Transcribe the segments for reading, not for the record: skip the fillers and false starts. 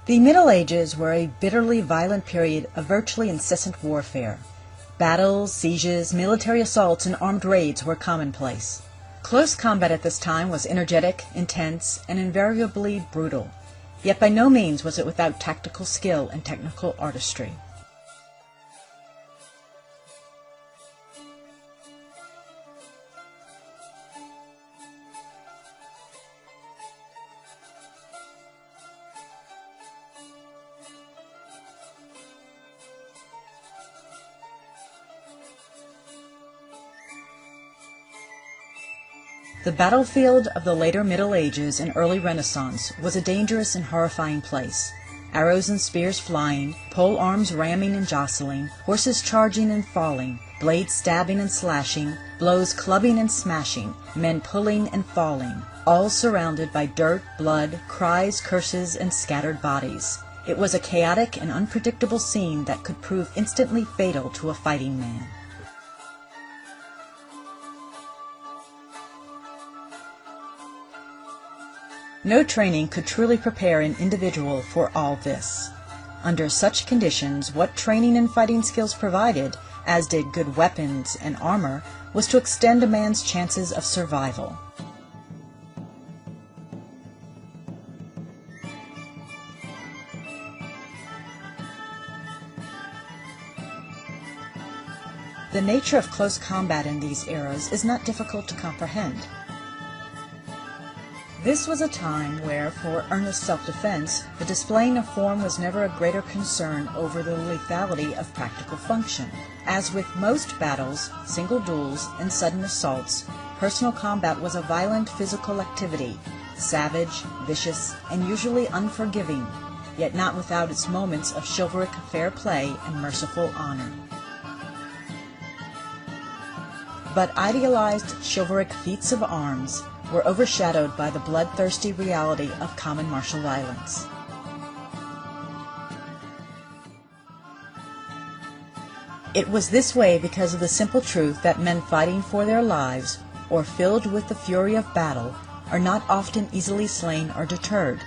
The Middle Ages were a bitterly violent period of virtually incessant warfare. Battles, sieges, military assaults, and armed raids were commonplace. Close combat at this time was energetic, intense, and invariably brutal. Yet by no means was it without tactical skill and technical artistry. The battlefield of the later Middle Ages and early Renaissance was a dangerous and horrifying place. Arrows and spears flying, pole arms ramming and jostling, horses charging and falling, blades stabbing and slashing, blows clubbing and smashing, men pulling and falling, all surrounded by dirt, blood, cries, curses, and scattered bodies. It was a chaotic and unpredictable scene that could prove instantly fatal to a fighting man. No training could truly prepare an individual for all this. Under such conditions, what training and fighting skills provided, as did good weapons and armor, was to extend a man's chances of survival. The nature of close combat in these eras is not difficult to comprehend. This was a time where, for earnest self-defense, the displaying of form was never a greater concern over the lethality of practical function. As with most battles, single duels, and sudden assaults, personal combat was a violent physical activity, savage, vicious, and usually unforgiving, yet not without its moments of chivalric fair play and merciful honor. But idealized chivalric feats of arms were overshadowed by the bloodthirsty reality of common martial violence. It was this way because of the simple truth that men fighting for their lives, or filled with the fury of battle, are not often easily slain or deterred.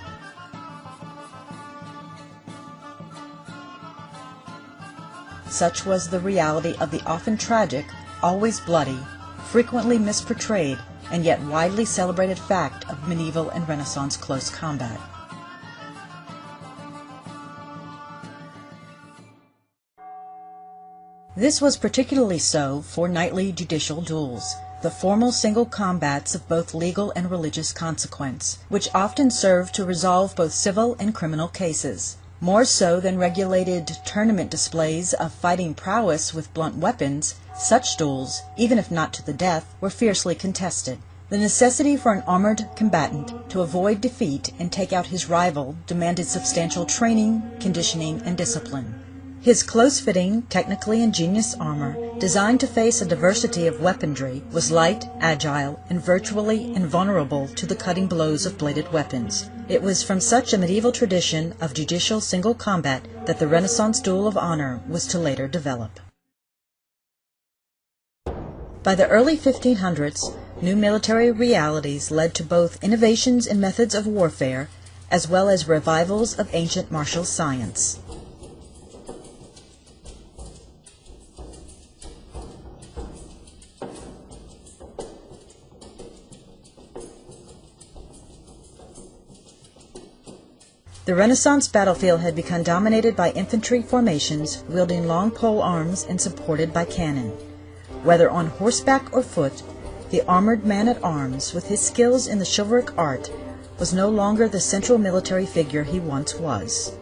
Such was the reality of the often tragic, always bloody, frequently misportrayed, and yet widely celebrated fact of medieval and Renaissance close combat. This was particularly so for knightly judicial duels, the formal single combats of both legal and religious consequence, which often served to resolve both civil and criminal cases. More so than regulated tournament displays of fighting prowess with blunt weapons, such duels, even if not to the death, were fiercely contested. The necessity for an armored combatant to avoid defeat and take out his rival demanded substantial training, conditioning, and discipline. His close-fitting, technically ingenious armor, designed to face a diversity of weaponry, was light, agile, and virtually invulnerable to the cutting blows of bladed weapons. It was from such a medieval tradition of judicial single combat that the Renaissance duel of honor was to later develop. By the early 1500s, new military realities led to both innovations in methods of warfare as well as revivals of ancient martial science. The Renaissance battlefield had become dominated by infantry formations wielding long pole arms and supported by cannon. Whether on horseback or foot, the armored man-at-arms, with his skills in the chivalric art, was no longer the central military figure he once was.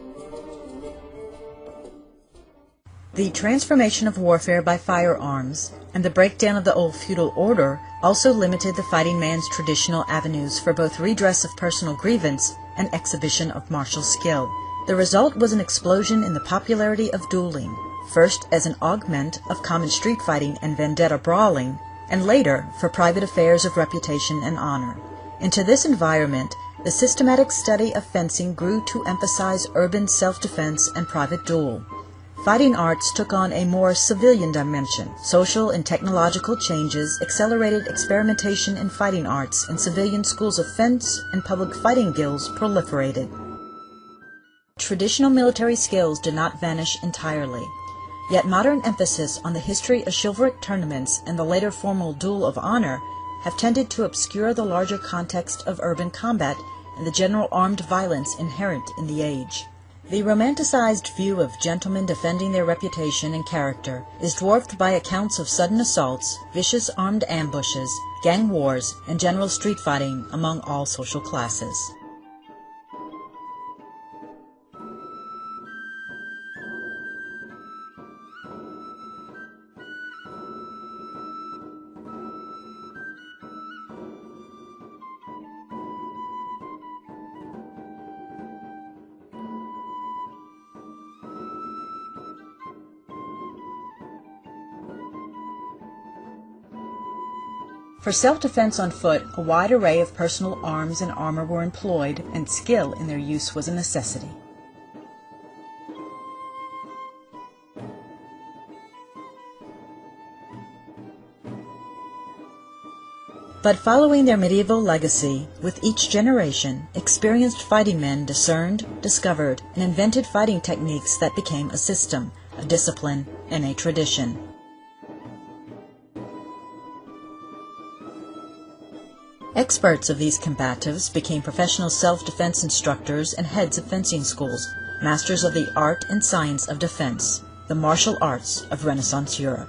The transformation of warfare by firearms and the breakdown of the old feudal order also limited the fighting man's traditional avenues for both redress of personal grievance and exhibition of martial skill. The result was an explosion in the popularity of dueling, first as an augment of common street fighting and vendetta brawling, and later for private affairs of reputation and honor. Into this environment, the systematic study of fencing grew to emphasize urban self-defense and private duel. Fighting arts took on a more civilian dimension. Social and technological changes accelerated experimentation in fighting arts, and civilian schools of fence and public fighting guilds proliferated. Traditional military skills did not vanish entirely. Yet modern emphasis on the history of chivalric tournaments and the later formal duel of honor have tended to obscure the larger context of urban combat and the general armed violence inherent in the age. The romanticized view of gentlemen defending their reputation and character is dwarfed by accounts of sudden assaults, vicious armed ambushes, gang wars, and general street fighting among all social classes. For self-defense on foot, a wide array of personal arms and armor were employed, and skill in their use was a necessity. But following their medieval legacy, with each generation, experienced fighting men discerned, discovered, and invented fighting techniques that became a system, a discipline, and a tradition. Experts of these combatives became professional self-defense instructors and heads of fencing schools, masters of the art and science of defense, the martial arts of Renaissance Europe.